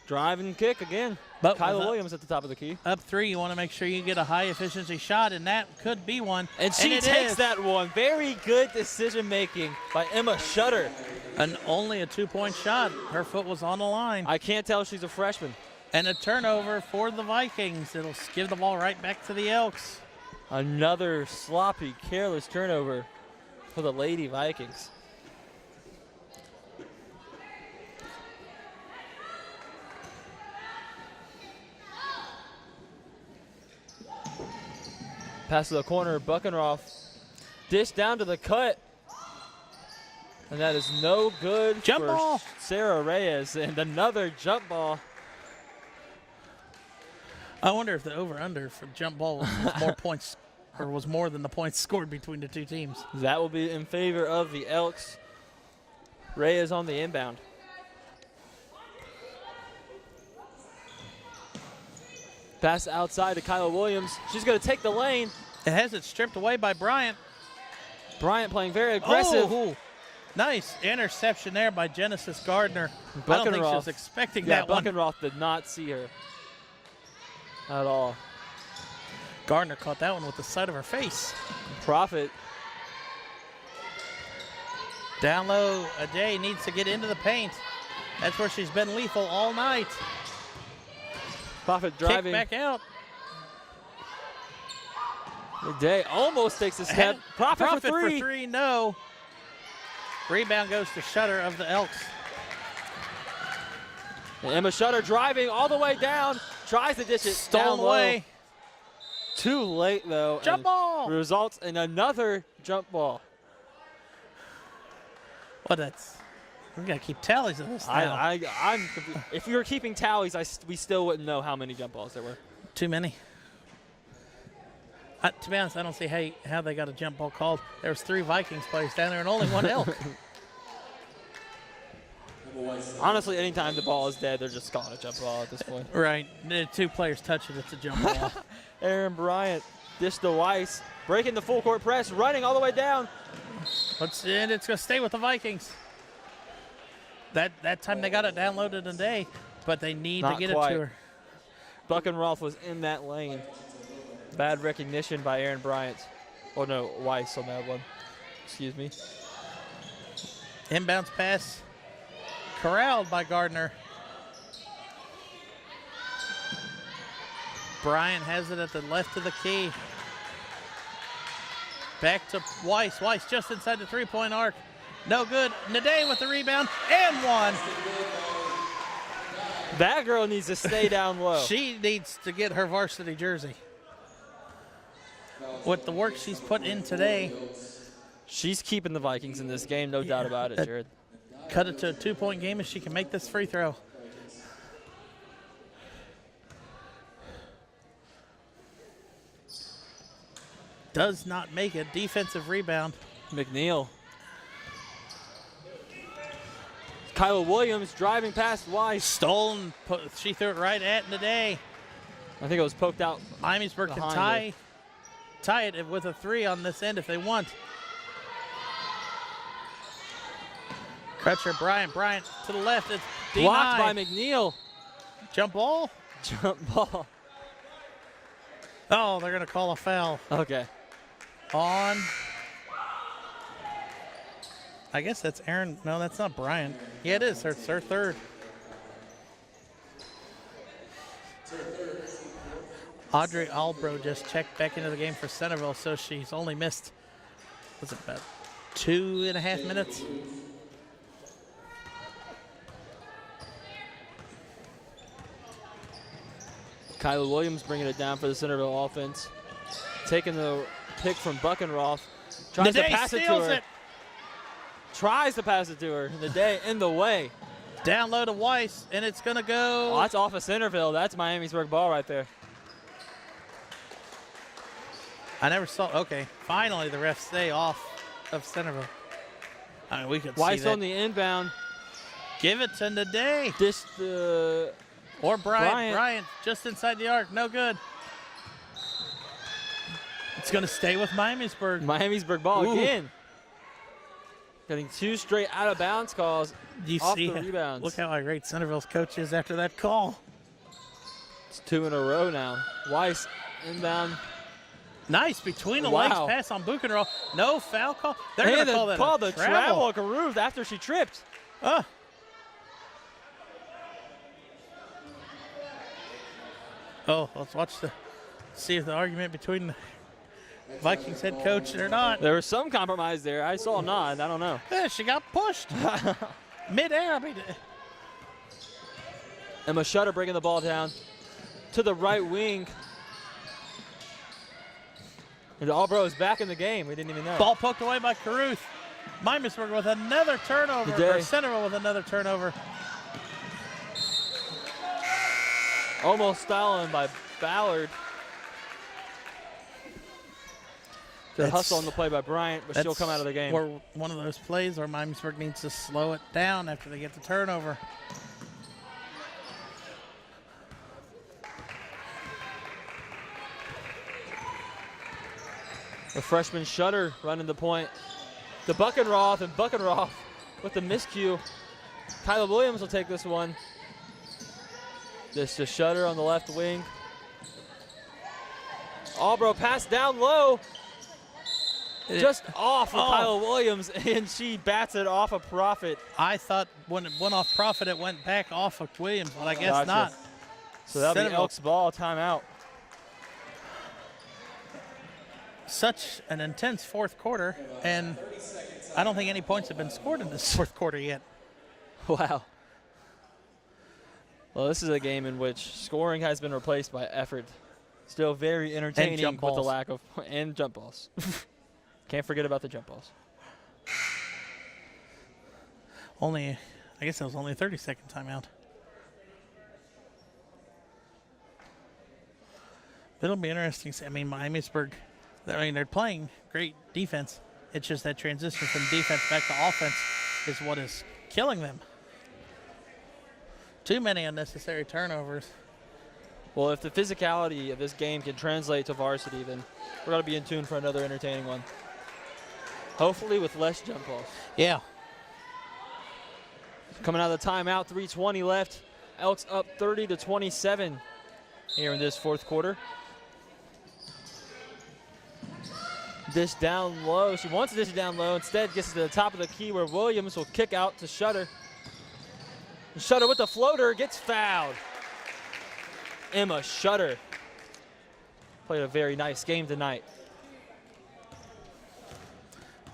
Drive and kick again. But Kyla Williams at the top of the key. Up 3, you want to make sure you get a high-efficiency shot, and that could be one. And she it takes is. that one. Very good decision-making by Emma Shutter. And only a 2-point shot. Her foot was on the line. I can't tell she's a freshman. And a turnover for the Vikings. It'll give the ball right back to the Elks. Another sloppy, careless turnover for the Lady Vikings. Pass to the corner, Buckenroth. Dish down to the cut. And that is no good Jump for ball. Sarah Reyes. And another jump ball. I wonder if the over-under for jump ball was more points, or was more than the points scored between the two teams. That will be in favor of the Elks. Reyes on the inbound. Pass outside to Kyla Williams. She's going to take the lane. It has it stripped away by Bryant. Bryant playing very aggressive. Oh, nice interception there by Genesis Gardner. I don't think she was expecting that one. Buckenroth did not see her at all. Gardner caught that one with the side of her face. Profit. Down low, Ajay needs to get into the paint. That's where she's been lethal all night. Profit driving. Kick back out. Day almost takes a step. Profit for three. No. Rebound goes to Shutter of the Elks. And Emma Shutter driving all the way down. Tries to dish it Stolen down away. low. Too late, though. Jump ball. Results in another jump ball. Well, We got to keep tallies of this now. If we were keeping tallies, we still wouldn't know how many jump balls there were. Too many. To be honest, I don't see how they got a jump ball called. There was 3 Vikings players down there and only 1 Elk. Honestly, anytime the ball is dead, they're just calling a jump ball at this point. Right. The 2 players touch it, it's a jump ball. Aaron Bryant, dish to Weiss, breaking the full court press, running all the way down. And it's going to stay with the Vikings. That time they got it downloaded today, but they need Not to get quite. it to her. Buckenroth was in that lane. Bad recognition by Aaron Bryant. Oh, no, Weiss on that one. Excuse me. Inbounds pass. Corralled by Gardner. Bryant has it at the left of the key. Back to Weiss. Weiss just inside the 3-point arc. No good. Nade with the rebound and 1. That girl needs to stay down low. She needs to get her varsity jersey. With the work she's put in today. She's keeping the Vikings in this game, no doubt about it, Jared. Cut it to a 2-point game if she can make this free throw. Does not make it. Defensive rebound. McNeil. Kyla Williams driving past Weiss. Stolen. She threw it right at Nade. I think it was poked out. Miamisburg can tie it with a 3 on this end if they want. Crutcher, Bryant to the left. It's blocked by denied. McNeil. Jump ball. Jump ball. Oh, they're going to call a foul. Okay. On. I guess that's Aaron. No, that's not Bryant. Yeah, it is. It's her 3rd. Audrey Albro just checked back into the game for Centerville, so she's only missed, what's it, about 2.5 minutes? Kyla Williams bringing it down for the Centerville offense. Taking the pick from Buckenroth. Tries to pass it to her. Tries to pass it to her. Nade in the way. Down low to Weiss, and it's going to go. Oh, that's off of Centerville. That's Miamisburg ball right there. I never saw. Okay, finally the refs stay off of Centerville. I mean, we could Weiss see that. on the inbound. Give it to Nade. Or Bryant just inside the arc. No good. It's going to stay with Miamisburg. Miamisburg ball again. Getting 2 straight out of bounds calls off the rebounds. Look how irate Centerville's coach is after that call. It's 2 in a row now. Weiss inbound. Nice between the legs pass on Buchenroth. No foul call. They're going to call that a travel. Caruth after she tripped. Oh, let's see if the argument between the Vikings head coach or not. There was some compromise there. I saw a nod. I don't know. Yeah, she got pushed. Mid-air. I mean, Emma Shutter bringing the ball down to the right wing. And Albro is back in the game. We didn't even know. Ball poked away by Caruth. Miamisburg with another turnover. Or Centerville with another turnover. Almost stolen by Ballard. The hustle on the play by Bryant, but she'll come out of the game. Or one of those plays where Miamisburg needs to slow it down after they get the turnover. The freshman Shutter running the point. The Buckenroth with the miscue. Kyla Williams will take this one. This to Shutter on the left wing. Albro pass down low. Just off of Kyla Williams, and she bats it off of Profit. I thought when it went off Profit, it went back off of Williams, but I guess not. So that'll be Elk's ball, timeout. Such an intense 4th quarter, and I don't think any points have been scored in this 4th quarter yet. Wow. Well, this is a game in which scoring has been replaced by effort. Still very entertaining with the lack of and jump balls. Can't forget about the jump balls. I guess that was only a 30-second timeout. It'll be interesting. I mean, Miamisburg, they're playing great defense. It's just that transition from defense back to offense is what is killing them. Too many unnecessary turnovers. Well, if the physicality of this game can translate to varsity, then we're going to be in tune for another entertaining one. Hopefully with less jump balls. Yeah. Coming out of the timeout, 3:20 left. Elks up 30-27 here in this fourth quarter. Dish down low. She wants to dish it down low. Instead, gets to the top of the key where Williams will kick out to Shutter. Shutter with the floater gets fouled. Emma Shutter played a very nice game tonight.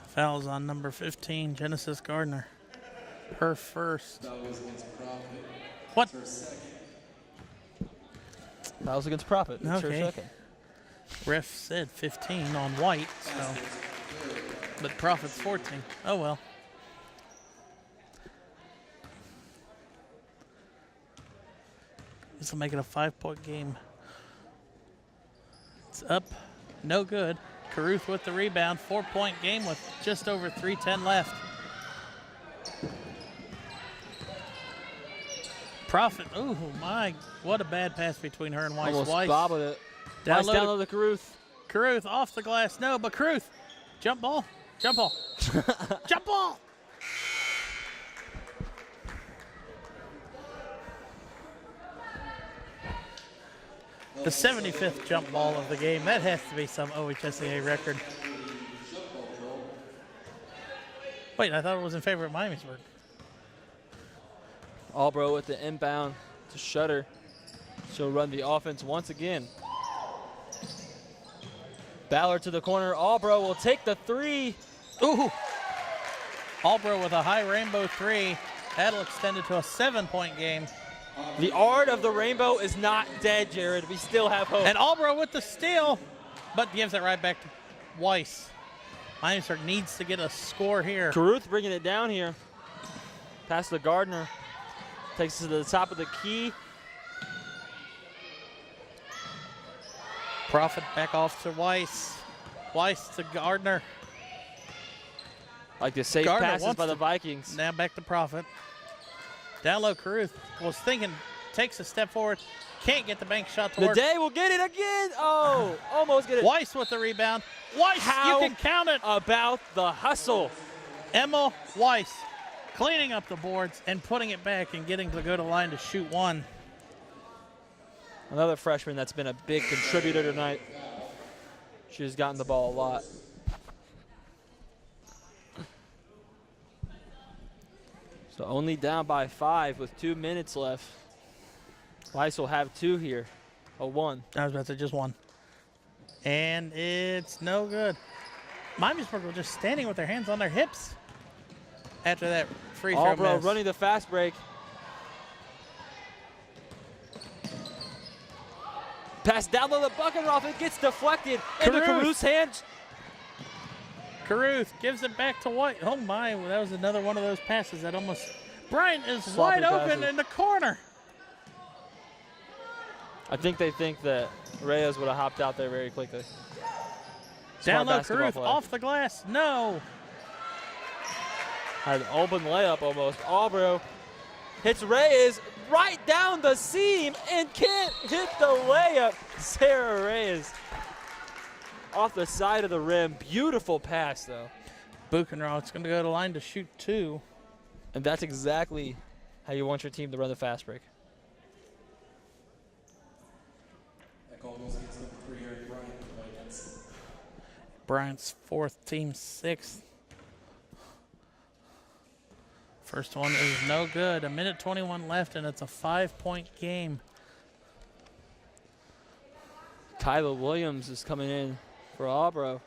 Fouls on number 15, Genesis Gardner. Her first. That was against Profit. What? Her second. Fouls against Profit. It's her Okay. second. Ref said 15 on White, so. But Profit's 14. Oh, well. This will make it a 5-point game. It's up. No good. Caruth with the rebound. 4-point game with just over 3:10 left. Profit. Oh, my. What a bad pass between her and Weiss. Almost Weiss bobbled it. down Weiss low down to low to Caruth. Caruth off the glass. No, but Caruth. Jump ball. Jump ball. Jump ball. The 75th jump ball of the game. That has to be some OHSAA record. Wait, I thought it was in favor of Miamisburg. Albro with the inbound to Shutter. She'll run the offense once again. Ballard to the corner. Albro will take the three. Ooh. Albro with a high rainbow three. That'll extend it to a 7-point game. The art of the rainbow is not dead, Jared. We still have hope. And Albro with the steal, but gives it right back to Weiss. Miamisburg needs to get a score here. Caruth bringing it down here. Pass to Gardner. Takes it to the top of the key. Profit back off to Weiss. Weiss to Gardner. Like the safe Gardner passes wants by the to- Vikings. Now back to Profit. Down low, Caruth was thinking, takes a step forward, can't get the bank shot to The work. day will get it again. Oh, almost get it. Weiss with the rebound. Weiss, How you can count it. about the hustle? Emma Weiss cleaning up the boards and putting it back and getting to go to line to shoot one. Another freshman that's been a big contributor tonight. She's gotten the ball a lot. So only down by 5 with 2 minutes left. Weiss will have 2 here. A 1. I was about to say just one. And it's no good. Miamisburg was just standing with their hands on their hips after that free throw Albro miss. running the fast break. Pass down to the Buckenroth. It gets deflected into Caruth. Caruth's hands. Caruth gives it back to White. Oh my, that was another one of those passes that almost. Bryant is Sloppy wide open passes. in the corner. I think they think that Reyes would have hopped out there very quickly. Down Smart low, basketball Caruth play. off the glass. No. Had an open layup almost. Albro hits Reyes right down the seam and can't hit the layup. Sarah Reyes off the side of the rim. Beautiful pass, though. Buchenroth's going to go to line to shoot 2. And that's exactly how you want your team to run the fast break. That call goes against number 3, Eric Bryant, for the Vikings. Bryant's 4th, team 6th. First one is no good. 1:21 left, and it's a 5-point game. Kyla Williams is coming in for Albro.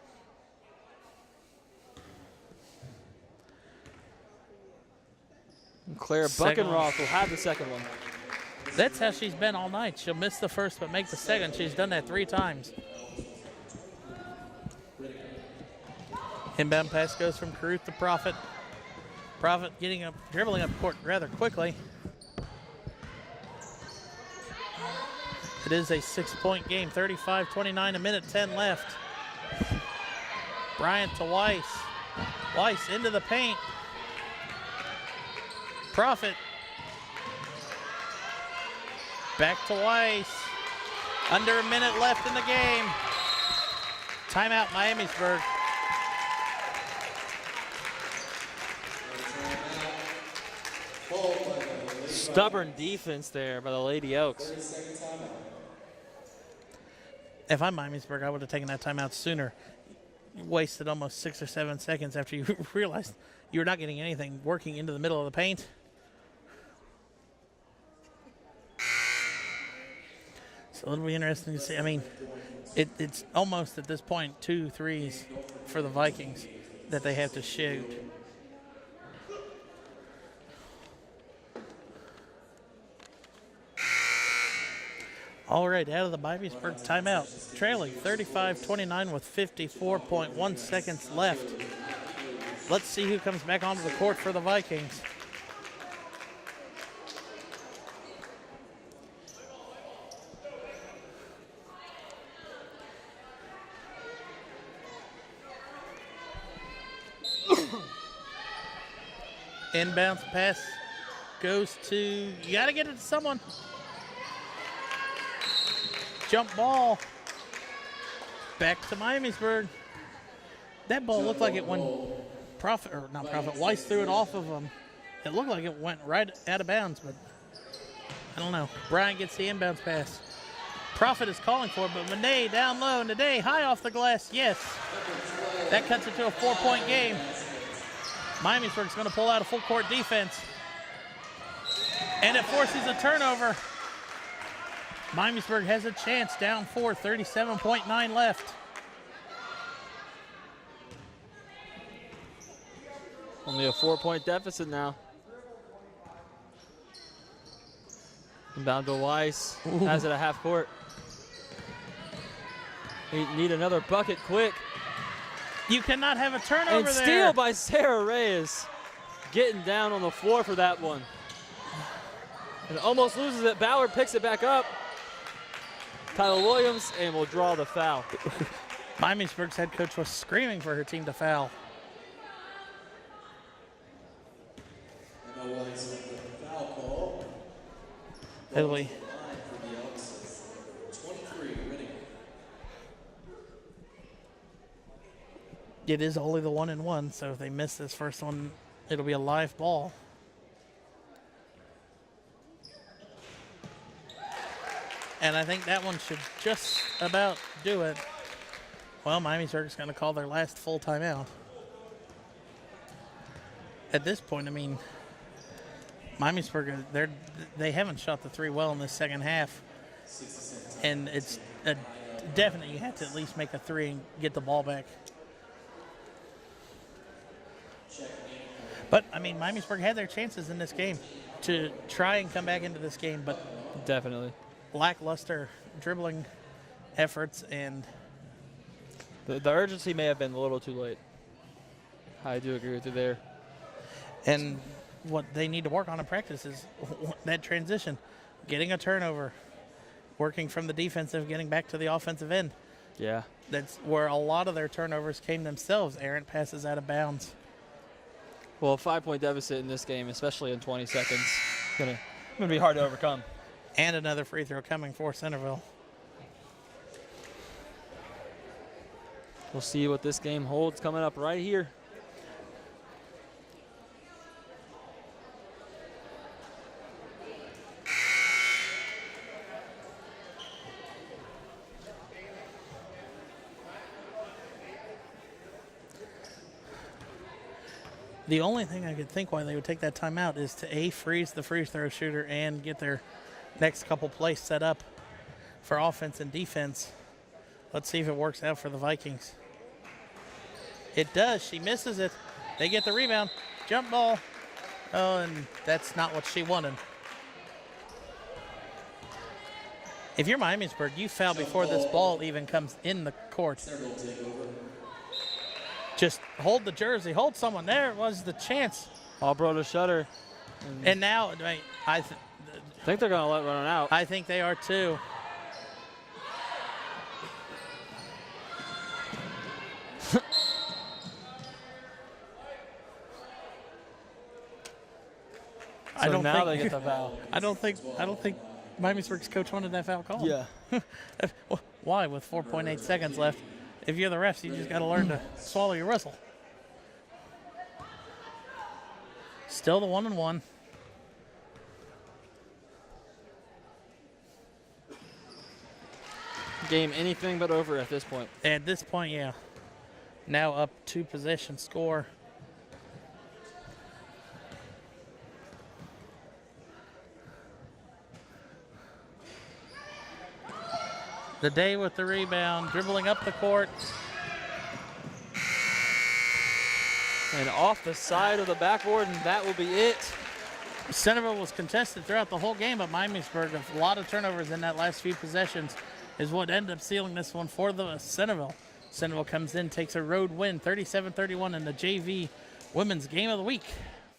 And Claire Second one. Buckenroth will have the second one. That's how she's been all night. She'll miss the first but make the second. She's done that 3 times. Inbound pass goes from Caruth to Profit. Profit dribbling up court rather quickly. It is a 6-point game, 35-29, a minute 10 left. Bryant to Weiss. Weiss into the paint. Profit. Back to Weiss. Under a minute left in the game. Timeout, Miamisburg. Stubborn defense there by the Lady Elks. If I'm Miamisburg, I would have taken that timeout sooner. You wasted almost 6 or 7 seconds after you realized you were not getting anything working into the middle of the paint. So it'll be interesting to see. I mean, it's almost at this point 2 threes for the Vikings that they have to shoot. All right, out of the Miamisburg timeout, trailing 35-29 with 54.1 seconds left. Let's see who comes back onto the court for the Vikings. Inbounds pass goes to, you got to get it to someone. Jump ball. Back to Miamisburg. That ball looked like it went Weiss threw it off of him. It looked like it went right out of bounds, but I don't know. Bryant gets the inbounds pass. Profit is calling for it, but Monet down low. Monet high off the glass. Yes. That cuts it to a 4-point game. Miamisburg's going to pull out a full court defense. And it forces a turnover. Miamisburg has a chance, down 4, 37.9 left. Only a 4-point deficit now. Inbound to Weiss, has it at half court. Need another bucket quick. You cannot have a turnover and there. Steal by Sarah Reyes. Getting down on the floor for that one. And almost loses it. Ballard picks it back up. Tyler Williams, and will draw the foul. Miamisburg's head coach was screaming for her team to foul. Italy. It is only the 1-and-1, so if they miss this first one, it'll be a live ball. And I think that one should just about do it. Well, Miamisburg's going to call their last full timeout. At this point, I mean, Miamisburg, they haven't shot the three well in this second half. And it's definite you have to at least make a three and get the ball back. But, I mean, Miamisburg had their chances in this game to try and come back into this game, but definitely lackluster dribbling efforts, and the urgency may have been a little too late. I do agree with you there. And what they need to work on in practice is that transition, getting a turnover, working from the defensive, getting back to the offensive end. Yeah. That's where a lot of their turnovers came themselves. Errant passes out of bounds. Well, a 5-point deficit in this game, especially in 20 seconds, gonna be hard to overcome. And another free throw coming for Centerville. We'll see what this game holds coming up right here. The only thing I could think why they would take that timeout is to freeze the free throw shooter and get their next couple plays set up for offense and defense. Let's see if it works out for the Vikings. It does. She misses it. They get the rebound. Jump ball. Oh, and that's not what she wanted. If you're Miamisburg, you foul before this ball even comes in the court. Just hold the jersey. Hold someone. There was the chance. All-pro to Shutter. And now, I think they're going to let it run out. I think they are too. So now they get the foul. I don't think Miamisburg's coach wanted that foul call. Yeah. Why? With 4.8 seconds left, if you're the refs, you just got to learn to swallow your whistle. Still the 1-1. Game anything but over at this point. At this point, yeah. Now up 2 possession score. The Day with the rebound, dribbling up the court. And off the side of the backboard, and that will be it. Centerville was contested throughout the whole game, but Miamisburg, a lot of turnovers in that last few possessions, is what ended up sealing this one for the Centerville. Centerville comes in, takes a road win, 37-31 in the JV Women's Game of the Week.